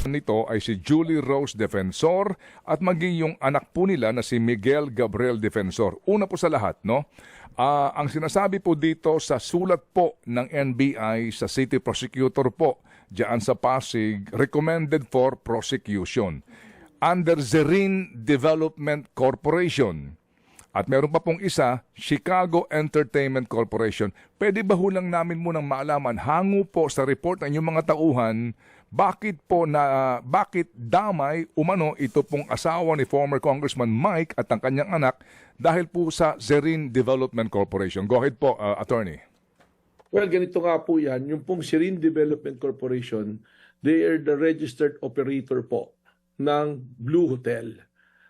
nito ay si Julie Rose Defensor at maging yung anak po nila na si Miguel Gabriel Defensor. Una po sa lahat, no? Ang sinasabi po dito sa sulat po ng NBI sa City Prosecutor po diyan sa Pasig, recommended for prosecution under Zerin Development Corporation. At meron pa pong isa, Chicago Entertainment Corporation. Pwede ba hulang namin munang maalaman, hango po sa report ng inyong mga tauhan, bakit damay umano ito pong asawa ni former Congressman Mike at ang kanyang anak dahil po sa Zerin Development Corporation? Go ahead po, Attorney. Well, ganito nga po yan. Yung pong Zerin Development Corporation, they are the registered operator po ng Blue Hotel.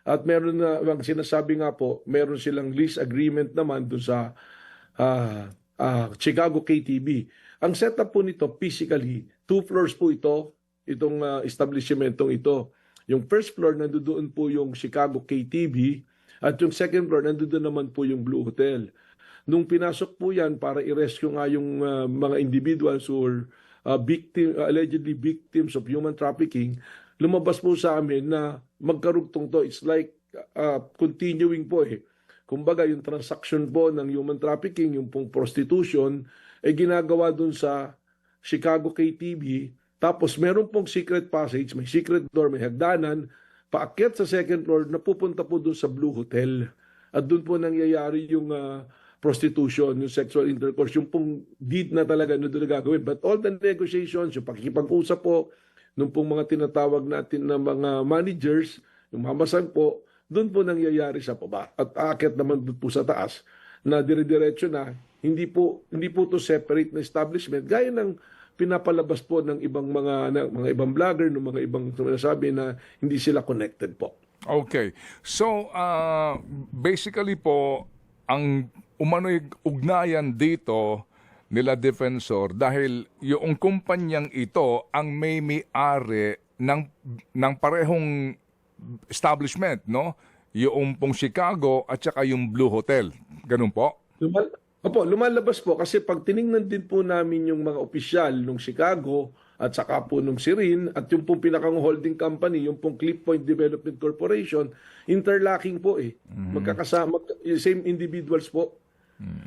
At meron na, ang sinasabi nga po, meron silang lease agreement naman doon sa Chicago KTV. Ang setup po nito, physically, 2 floors po itong establishmentong ito. Yung first floor, nandoon po yung Chicago KTV, at yung second floor, nandoon naman po yung Blue Hotel. Nung pinasok po yan para i-rescue nga yung mga individuals who were allegedly victims of human trafficking, lumabas po sa amin na magkarugtong to. It's like continuing po eh. Kumbaga yung transaction po ng human trafficking, yung pong prostitution, ay ginagawa dun sa Chicago KTV. Tapos meron pong secret passage, may secret door, may hagdanan, paakyat sa second floor, napupunta po dun sa Blue Hotel. At dun po nangyayari yung prostitution, yung sexual intercourse, yung pong deed na talaga na doon gagawin. But all the negotiations, yung pakikipag-usap po, nung pong mga tinatawag natin na mga managers, yung mamasag po, doon po nangyayari sa baba. At aakyat naman doon po sa taas, na dire-diretso na, hindi po to separate na establishment, gaya ng pinapalabas po ng ibang mga ibang vlogger, ng mga ibang sinasabi na hindi sila connected po. Okay. So, basically po, ang umano'y ugnayan dito nila Defensor dahil yung kumpanyang ito ang may-ari ng parehong establishment, no? Yung pong Chicago at saka yung Blue Hotel. Ganun po? Lumalabas po kasi pag tiningnan din po namin yung mga opisyal ng Chicago at saka po nung Zerin at yung pong pinakang holding company, yung pong Cliff Point Development Corporation, interlocking po eh. Magkakasama, same individuals po.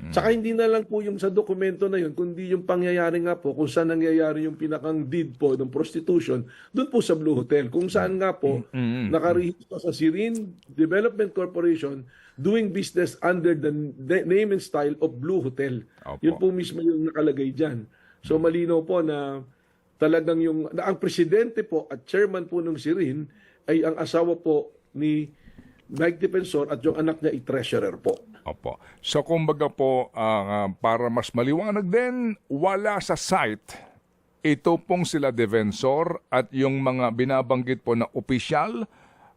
Saka hindi na lang po yung sa dokumento na yun, kundi yung pangyayari nga po, kung saan nangyayari yung pinakang deed po ng prostitution, doon po sa Blue Hotel. Kung saan nga po, nakarehistro sa Zerin Development Corporation, doing business under the name and style of Blue Hotel. Opo. Yun po mismo yung nakalagay dyan. So malinaw po na talagang ang presidente po at chairman po ng Zerin ay ang asawa po ni Mike Defensor at yung anak niya ay treasurer po. Opo. So kumbaga po, para mas maliwanag din, wala sa site ito pong sila Defensor at yung mga binabanggit po na opisyal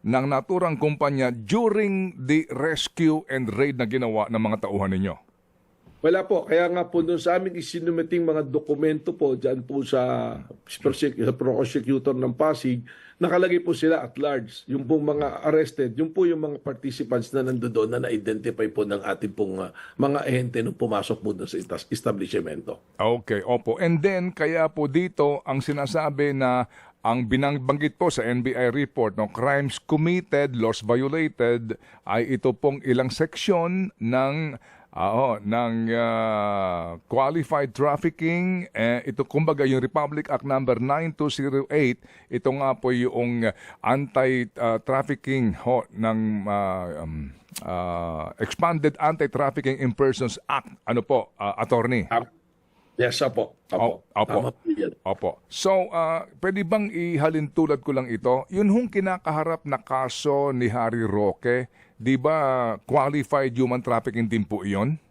ng naturang kumpanya during the rescue and raid na ginawa ng mga tauhan ninyo. Wala po. Kaya nga po doon sa aming isinumiting mga dokumento po dyan po sa prosecutor ng Pasig, nakalagay po sila at large. Yung pong mga arrested, yung po yung mga participants na nandoon na na-identify po ng ating pong mga ahente nung pumasok po doon sa establishmento. Okay, opo. And then, kaya po dito ang sinasabi na ang binanggit po sa NBI report, no, crimes committed, laws violated, ay ito pong ilang seksyon ng qualified trafficking. Ito kumbaga yung Republic Act number 9208, ito nga po yung anti-trafficking ng Expanded Anti-Trafficking in Persons Act. Ano po, Attorney? Yes, opo. Opo. So, pwede bang ihalin tulad ko lang ito? Yun hong kinakaharap na kaso ni Harry Roque, di ba qualified human trafficking din po iyon?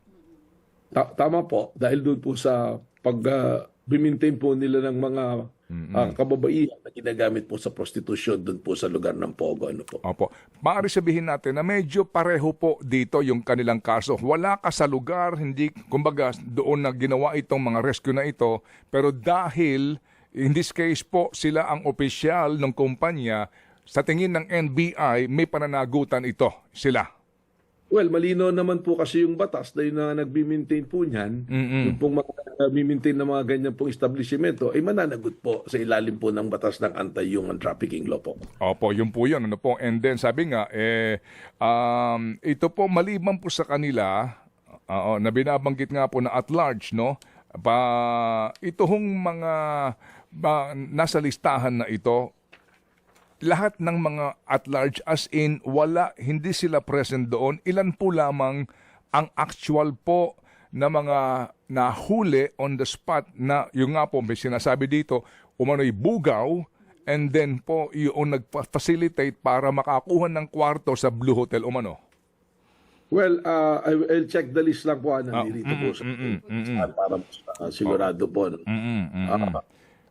Tama po. Dahil doon po sa pag-maintain po nila ng mga kababaihan na ginagamit po sa prostitution doon po sa lugar ng Pogo. Ano po? Opo. Maaari sabihin natin na medyo pareho po dito yung kanilang kaso. Wala ka sa lugar, hindi, kumbaga doon na ginawa itong mga rescue na ito, pero dahil in this case po sila ang opisyal ng kumpanya, sa tingin ng NBI may pananagutan ito sila. Well, malino naman po kasi yung batas na yun na nagbi-maintain po niyan, yung pong mga nagbi-maintain ng mga ganyan pong establishmento, ay mananagot po sa ilalim po ng batas ng anti-human trafficking law po. Opo, yun po yun. Ano po? And then sabi nga, ito po maliban po sa kanila, na binabanggit nga po na at large, no? Ito hong mga nasa listahan na ito, lahat ng mga at large as in hindi sila present doon. Ilan po lamang ang actual po na mga nahuli on the spot na yung nga po may sinasabi dito, umano'y bugaw and then po yung nag-facilitate para makakuha ng kwarto sa Blue Hotel umano. Well, I'll check the list lang po nandito po sa para sigurado po. No?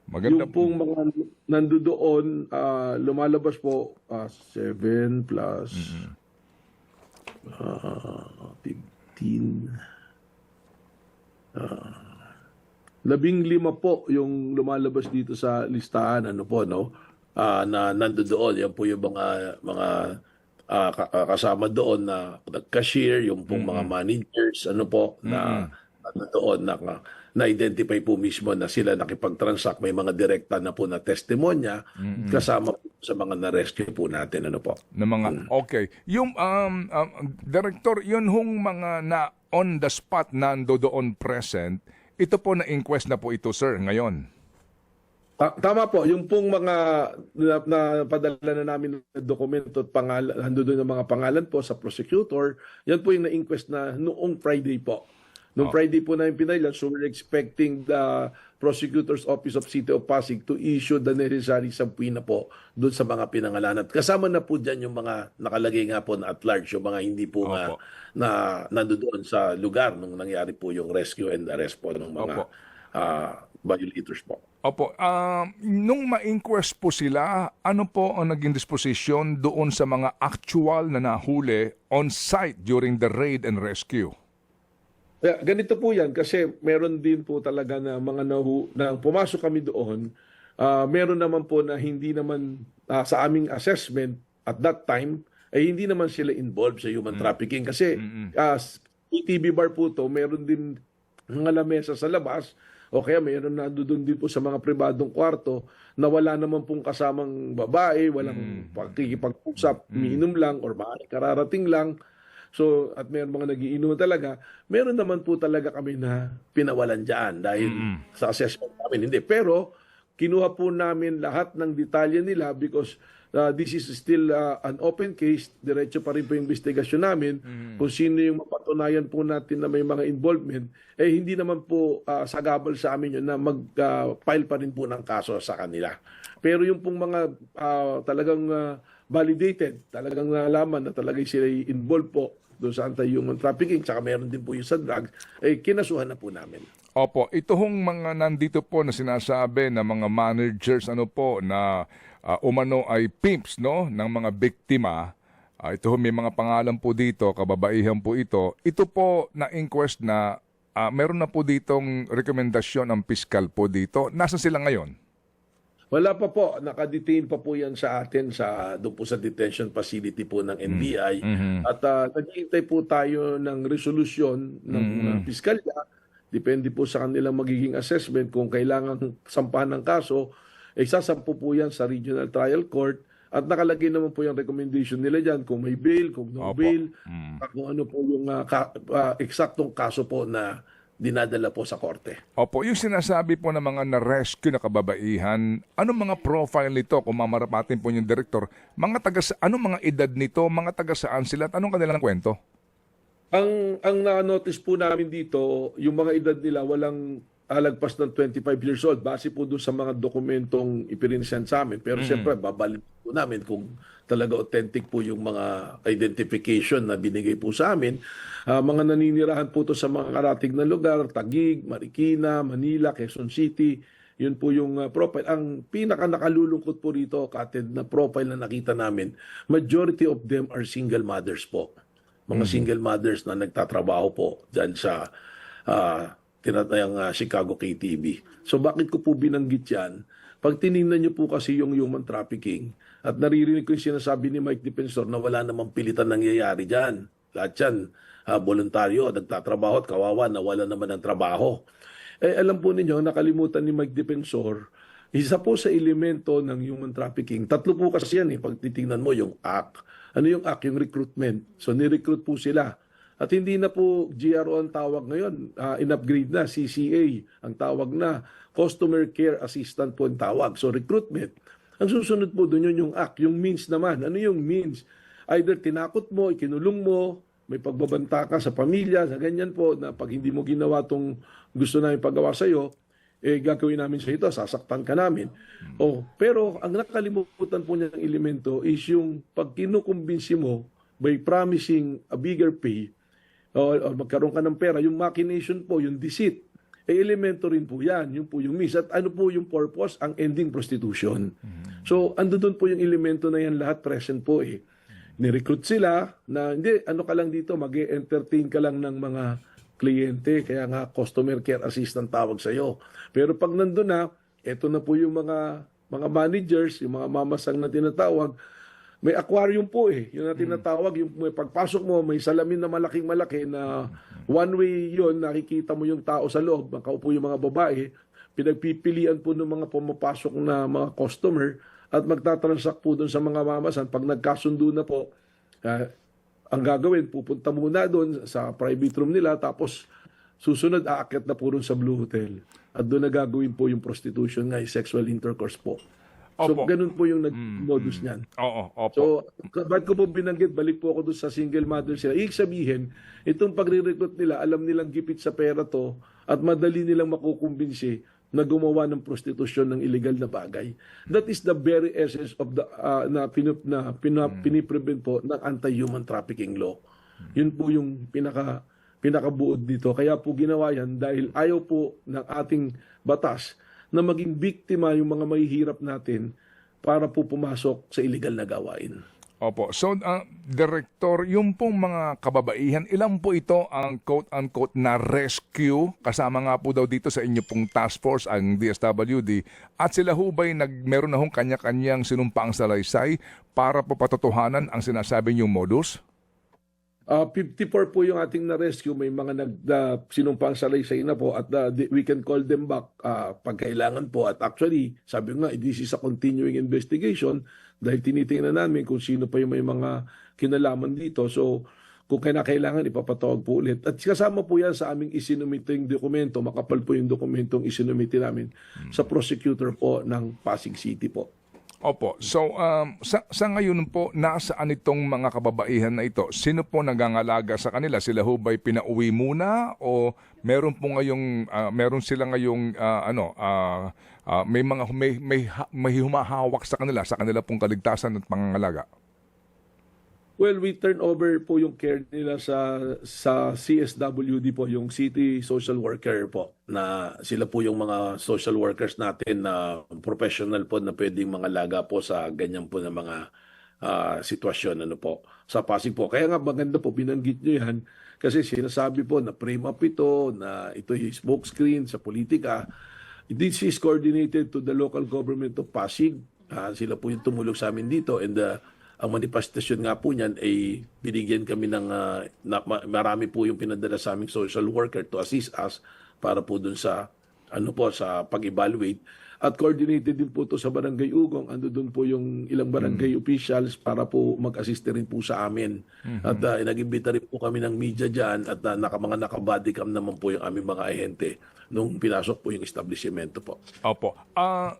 Maganda Yung pong mga nandoon, lumalabas po 7 plus 15. 15 po yung lumalabas dito sa listahan, ano po, no? Na nandoon. Yan po yung mga kasama doon na cashier, yung pong mga managers, ano po, na nandoon na-identify po mismo na sila nakipag-transact. May mga direkta na po na testimonya kasama po sa mga na-rescue po natin. Ano po? Na mga, okay. Yung, Director, yun hong mga na on the spot nando doon present, ito po na-inquest na po ito, sir, ngayon. Tama po. Yung pong mga napadala na namin na dokumento at pangalan, doon ng mga pangalan po sa prosecutor, yan po yung na-inquest na noong Friday po. Noong Friday po namin pinailan, so we're expecting the Prosecutor's Office of City of Pasig to issue the necessary subpoena po doon sa mga pinangalanan. Kasama na po dyan yung mga nakalagay nga po na at large, yung mga hindi po nga na nandoon sa lugar nung nangyari po yung rescue and arrest po ng mga violators po. Opo. Nung ma-inquest po sila, ano po ang naging disposition doon sa mga actual na nahuli on site during the raid and rescue? Ganito po yan kasi meron din po talaga na mga na pumasok kami doon, meron naman po na hindi naman sa aming assessment at that time ay hindi naman sila involved sa human trafficking kasi ATV bar po to, meron din mga lamesa sa labas o kaya meron na doon din po sa mga pribadong kwarto na wala naman pong kasamang babae, walang pakikipag-usap, umiinom lang or maaari kararating lang. So, at mayroon mga nagiinuman talaga, meron naman po talaga kami na pinawalan dyan dahil sa assessment namin. Hindi. Pero, kinuha po namin lahat ng detalye nila because this is still an open case. Diretso pa rin po yung investigasyon namin. Kung sino yung mapatunayan po natin na may mga involvement, eh hindi naman po sagabal sa amin yun na mag-file pa rin po ng kaso sa kanila. Pero yung pong mga talagang validated, talagang nalaman na talagang sila involved po doon sa anti-human trafficking, tsaka meron din po yung sa drugs, eh kinasuhan na po namin. Opo, ito hong mga nandito po na sinasabi na mga managers ano po na umano ay pimps no ng mga biktima. Ito may mga pangalan po dito, kababaihan po ito. Ito po na inquest na meron na po ditong rekomendasyon ng piskal po dito. Nasaan sila ngayon? Wala pa po, nakadetain pa po yan sa atin doon po sa detention facility po ng NBI. At naghihintay po tayo ng resolusyon ng piskalya. Depende po sa kanilang magiging assessment kung kailangan sampahan ng kaso, sasampu po yan sa Regional Trial Court. At nakalagay naman po yung recommendation nila dyan kung may bail, kung no bail, kung ano po yung eksaktong kaso po na dinadala po sa korte. Opo, yung sinasabi po ng mga na-rescue na kababaihan, anong mga profile nito kung mamarapatin po yung direktor? Anong mga edad nito? Mga taga saan sila? At anong kanilang kwento? Ang na-notice po namin dito, yung mga edad nila walang alagpas ng 25 years old base po doon sa mga dokumentong ipirinsen sa amin. Pero siyempre, babalik po namin kung talaga authentic po yung mga identification na binigay po sa amin. Mga naninirahan po to sa mga karatig na lugar, Taguig, Marikina, Manila, Quezon City. Yun po yung profile. Ang pinaka nakalulungkot po rito, Katid, na profile na nakita namin, majority of them are single mothers po. Mga single mothers na nagtatrabaho po dyan sa tinatayang Chicago KTV. So bakit ko po binanggit yan? Pag tinignan niyo po kasi yung human trafficking at naririnig ko yung sinasabi ni Mike Defensor na wala namang pilitan nangyayari dyan. Lahat yan, voluntaryo, nagtatrabaho at kawawa, nawala naman ng trabaho. Alam po ninyo, nakalimutan ni Mike Defensor, isa po sa elemento ng human trafficking. Tatlo po kasi yan pag titingnan mo yung act. Ano yung act? Yung recruitment. So ni-recruit po sila. At hindi na po GRO ang tawag ngayon. In-upgrade na, CCA ang tawag na. Customer Care Assistant po ang tawag. So recruitment. Ang susunod po doon yung act. Yung means naman. Ano yung means? Either tinakot mo, ikinulong mo, may pagbabanta ka sa pamilya, sa ganyan po, na pag hindi mo ginawa tong gusto namin paggawa sa'yo, gagawin namin sa ito, sasaktan ka namin. Pero ang nakalimutan po niya ng elemento is yung pag kinukumbinsi mo by promising a bigger pay, o magkaroon ka ng pera, yung machination po, yung deceit, elemento rin po yan, yung po yung miss. At ano po yung purpose? Ang ending prostitution. So, ando doon po yung elemento na yan, lahat present po ni-recruit sila na hindi, ano ka lang dito, mag-entertain ka lang ng mga kliyente, kaya nga customer care assistant tawag sa'yo. Pero pag nandun na, eto na po yung mga managers, yung mga mamasang na tinatawag, may aquarium po yung na tinatawag, yung may pagpasok mo, may salamin na malaking-malaki na one way yun, nakikita mo yung tao sa loob, makaupo yung mga babae, pinagpipilian po ng mga pumapasok na mga customer, at magtatransact po doon sa mga mamasan. Pag nagkasundo na po, ang gagawin, pupunta muna doon sa private room nila, tapos susunod, aakyat na po doon sa Blue Hotel. At doon na gagawin po yung prostitution nga, yung sexual intercourse po. So, Opo. ganun po yung modus niyan. Opo. So, ba't ko po binanggit, balik po ako doon sa single mother sila. Ibig sabihin, itong pagre-recruit nila, alam nilang gipit sa pera to, at madali nilang makukumbinsi na gumawa ng prostitusyon ng illegal na bagay. That is the very essence of the piniprevent po ng anti-human trafficking law. Yun po yung pinakabuod dito. Kaya po ginawa yan dahil ayaw po ng ating batas na maging biktima yung mga mahihirap natin para po pumasok sa illegal na gawain. Opo. So, Director, yung pong mga kababaihan, ilan po ito ang quote-unquote na rescue? Kasama nga po daw dito sa inyo pong task force, ang DSWD. At sila ho ba'y meron na hong kanya-kanyang sinumpaang salaysay para po patotohanan ang sinasabi niyong modus? 54 po yung ating na-rescue. May mga sinumpang salaysay na po at we can call them back pag kailangan po. At actually, sabi nga, this is a continuing investigation dahil tinitingnan namin kung sino pa yung may mga kinalaman dito. So, kung kailangan, ipapatawag po ulit. At kasama po yan sa aming isinumiting dokumento. Makapal po yung dokumentong isinumiti namin sa prosecutor po ng Pasig City po. Opo. So, sa ngayon po, nasaan itong mga kababaihan na ito? Sino po nagangalaga sa kanila? Sila ho ba'y pinauwi muna? O meron po ngayong, meron sila ngayong, may humahawak sa kanila pong kaligtasan at pangangalaga? Well, we turn over po yung care nila sa CSWD po, yung City Social Worker po, na sila po yung mga social workers natin na professional po na pwedeng mga laga po sa ganyan po na mga sitwasyon po sa Pasig po. Kaya nga maganda po, binanggit nyo yan kasi sinasabi po na frame up ito, na ito yung smokescreen sa politika. This is coordinated to the local government of Pasig. Sila po yung tumulong sa amin dito, and ang manifestasyon nga po niyan ay binigyan kami ng marami po yung pinadala sa aming social worker to assist us para po dun sa sa pag-evaluate. At coordinated din po to sa Barangay Ugong. Ando dun po yung ilang barangay officials para po mag-assist rin po sa amin. At nag-imbita rin po kami ng media dyan at mga naka-bodycam naman po yung aming mga ahente nung pinasok po yung establishmento po. Opo.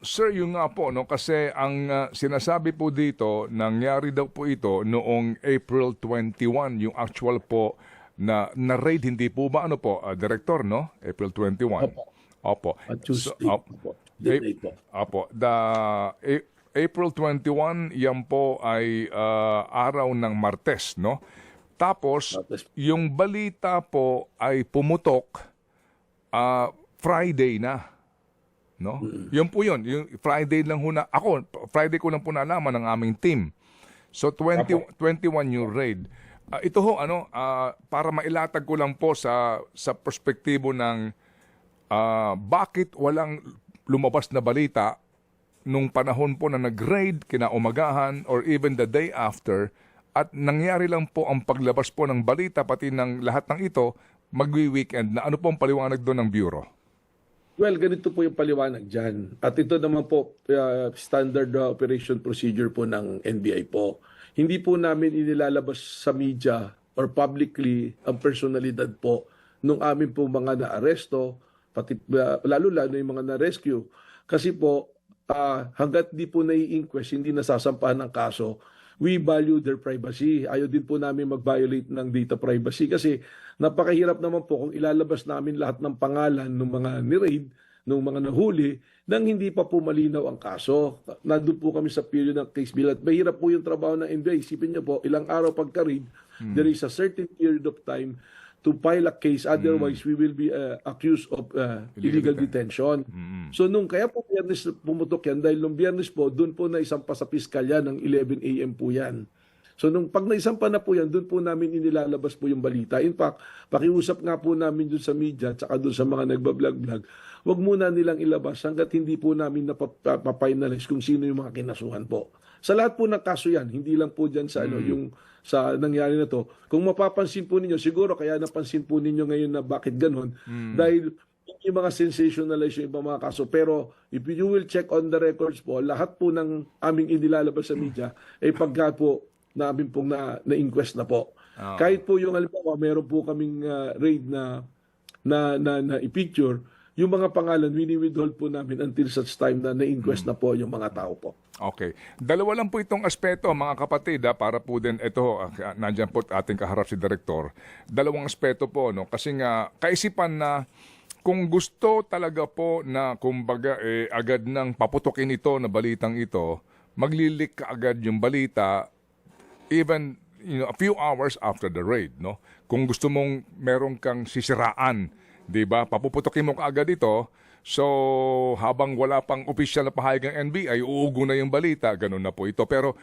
Sir, yung nga po, no, kasi ang sinasabi po dito, nangyari daw po ito noong April 21, yung actual po na raid, hindi po ba Director, no? April 21. Opo. At Tuesday po. Opo. April 21, yan po ay araw ng Martes, no? Tapos, yung balita po ay pumutok Friday na. No? Yun po yun. Yung Friday lang ho Friday ko lang po nalaman ng aming team. So 21 yung raid. Ito ho para mailatag ko lang po sa perspektibo ng bakit walang lumabas na balita nung panahon po na nag-raid kinaumagahan or even the day after at nangyari lang po ang paglabas po ng balita pati ng lahat ng ito magwi-weekend na. Ano po ang paliwanag doon ng Bureau? Well, ganito po yung paliwanag dyan. At ito naman po, standard operation procedure po ng NBI po. Hindi po namin inilalabas sa media or publicly ang personalidad po nung amin po mga naaresto, pati lalo-lalo yung mga na-rescue. Kasi po, hanggat di po nai-inquest, hindi nasasampahan ng kaso, we value their privacy. Ayaw din po namin mag-violate ng data privacy kasi napakahirap naman po kung ilalabas namin lahat ng pangalan ng mga ni-raid, ng mga nahuli, nang hindi pa po malinaw ang kaso. Nandun po kami sa period ng case bill at mahirap po yung trabaho ng NBI. Isipin niyo po, ilang araw pagka-raid, there is a certain period of time to file a case. Otherwise, we will be accused of illegal detention. So nung kaya po Biyernes pumutok yan, dahil nung Biyernes po, doon po naisampa sa piskalya ng 11 a.m. po yan. So nung pag naisampa na po yan, doon po namin inilalabas po yung balita. In fact, pakiusap nga po namin doon sa media at saka doon sa mga nagbablog-blog, wag muna nilang ilabas hanggat hindi po namin napafinalize kung sino yung mga kinasuhan po. Sa lahat po ng kaso yan, hindi lang po dyan sa yung sa nangyari na to. Kung mapapansin po ninyo, siguro kaya napansin po ninyo ngayon na bakit ganun, dahil yung mga sensationalize yung ibang mga kaso. Pero if you will check on the records po, lahat po ng aming inilalabas sa media ay pagka po namin pong na-inquest na po. Kahit po yung halimbawa, meron po kaming raid na i-picture, yung mga pangalan, wini-withhold po namin until such time na na-inquest na po yung mga tao po. Okay. Dalawa lang po itong aspeto, mga kapatid, para po din, ito, nandyan po ating kaharap si Direktor. Dalawang aspeto po, no? Kasi nga, kaisipan na kung gusto talaga po na, kumbaga, agad nang paputokin ito na balitang ito, maglilik ka agad yung balita, even a few hours after the raid, no? Kung gusto mong meron kang sisiraan, 'di ba? Papuputokin mo kaagad ito. So, habang wala pang opisyal na pahayag ng NBI, uugo na yung balita, ganun na po ito. Pero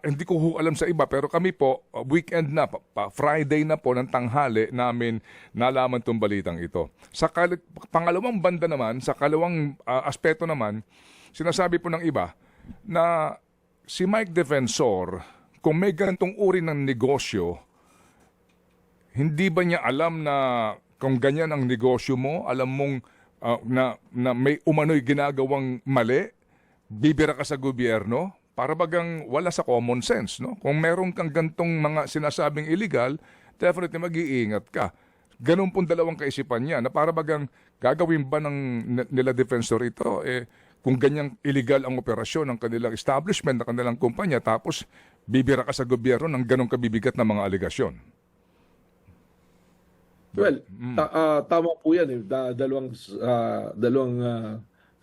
hindi ko alam sa iba, pero kami po, weekend na, Friday na po ng tanghali namin nalaman tong balitang ito. Sa pangalawang banda naman, sa kalawang aspeto naman, sinasabi po ng iba na si Mike Defensor, kung may ganitong uri ng negosyo, hindi ba niya alam na kung ganyan ang negosyo mo, alam mong na may umano'y ginagawang mali, bibira ka sa gobyerno, para bagang wala sa common sense, no? Kung meron kang gantong mga sinasabing illegal, definitely mag-iingat ka. Ganun pong dalawang kaisipan niya, na para bagang gagawin ba nila Defensor ito, kung ganyang illegal ang operasyon ng kanilang establishment, ng kanilang kumpanya, tapos bibira ka sa gobyerno ng ganong kabibigat na mga aligasyon. Well, tama po yan. Dalawang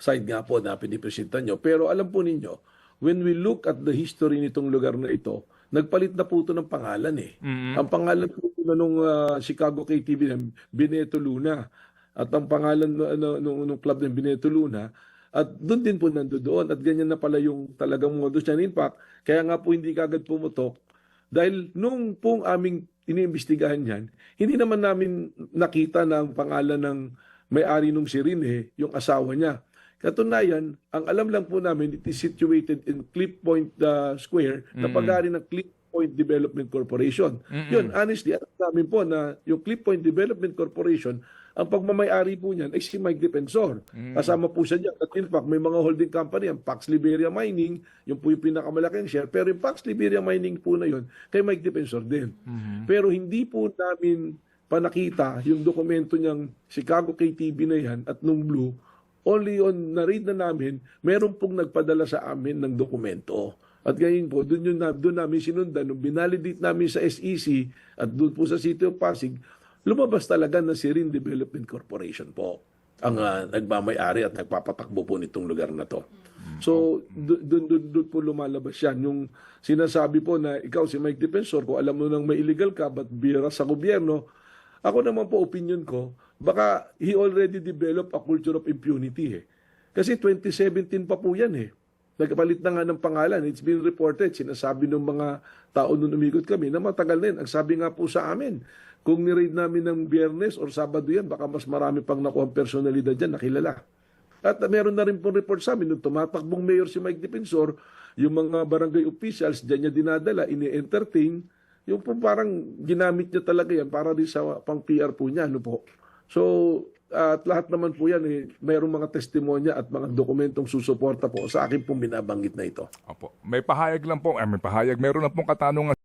side nga po na pinipresenta nyo. Pero alam po ninyo, when we look at the history nitong lugar na ito, nagpalit na po ito ng pangalan eh. Ang pangalan po nung Chicago KTV, Bineto Luna. At ang pangalan nung club ng Bineto Luna, at doon din po nandoon. At ganyan na pala yung talagang modus niyan. In fact, kaya nga po hindi kagad pumutok. Dahil nung pong aming iniimbestigahan yan, hindi naman namin nakita na ang pangalan ng may-ari nung si Rinhe, yung asawa niya. Katunayan, ang alam lang po namin, it is situated in Cliff Point Square, na pag-aari ng Cliff Point Development Corporation. Yun, honestly, alam namin po na yung Cliff Point Development Corporation, ang pagmamayari po niyan ay si Mike Defensor. Kasama po siya dyan. At in fact, may mga holding company, ang Pax Liberia Mining, yung po yung pinakamalaking share, pero yung Pax Liberia Mining po na yun, kay Mike Defensor din. Pero hindi po namin panakita yung dokumento niyang Chicago KTV na yan at nung Blue, only on na-read na namin, meron pong nagpadala sa amin ng dokumento. At ganyan po, doon namin sinundan, nung binalidate namin sa SEC at doon po sa City of Pasig, lumabas talaga na si Rin Development Corporation po ang nagmamay-ari at nagpapatakbo po nitong lugar na to. So, doon po lumalabas yan. Yung sinasabi po na ikaw si Mike Defensor, kung alam mo nang may illegal ka, ba't bira sa gobyerno? Ako naman po, opinion ko, baka he already developed a culture of impunity. Kasi 2017 pa po yan Nagpalit na nga ng pangalan. It's been reported. Sinasabi ng mga tao nung umikot kami na matagal na yun. Ang sabi nga po sa amin, kung ni-raid namin ng Biyernes or Sabado yan, baka mas marami pang nakuha ang personalidad dyan, nakilala. At meron na rin po report sa amin, nung tumatakbong mayor si Mike Defensor, yung mga barangay officials, diyan niya dinadala, ini-entertain, yung po parang ginamit niya talaga yan para rin sa pang PR po niya. Ano po. So, at lahat naman po yan, mayroong mga testimonya at mga dokumentong susuporta po sa akin pong binabanggit na ito. Opo. May pahayag lang po, may pahayag. Meron na pong katanungan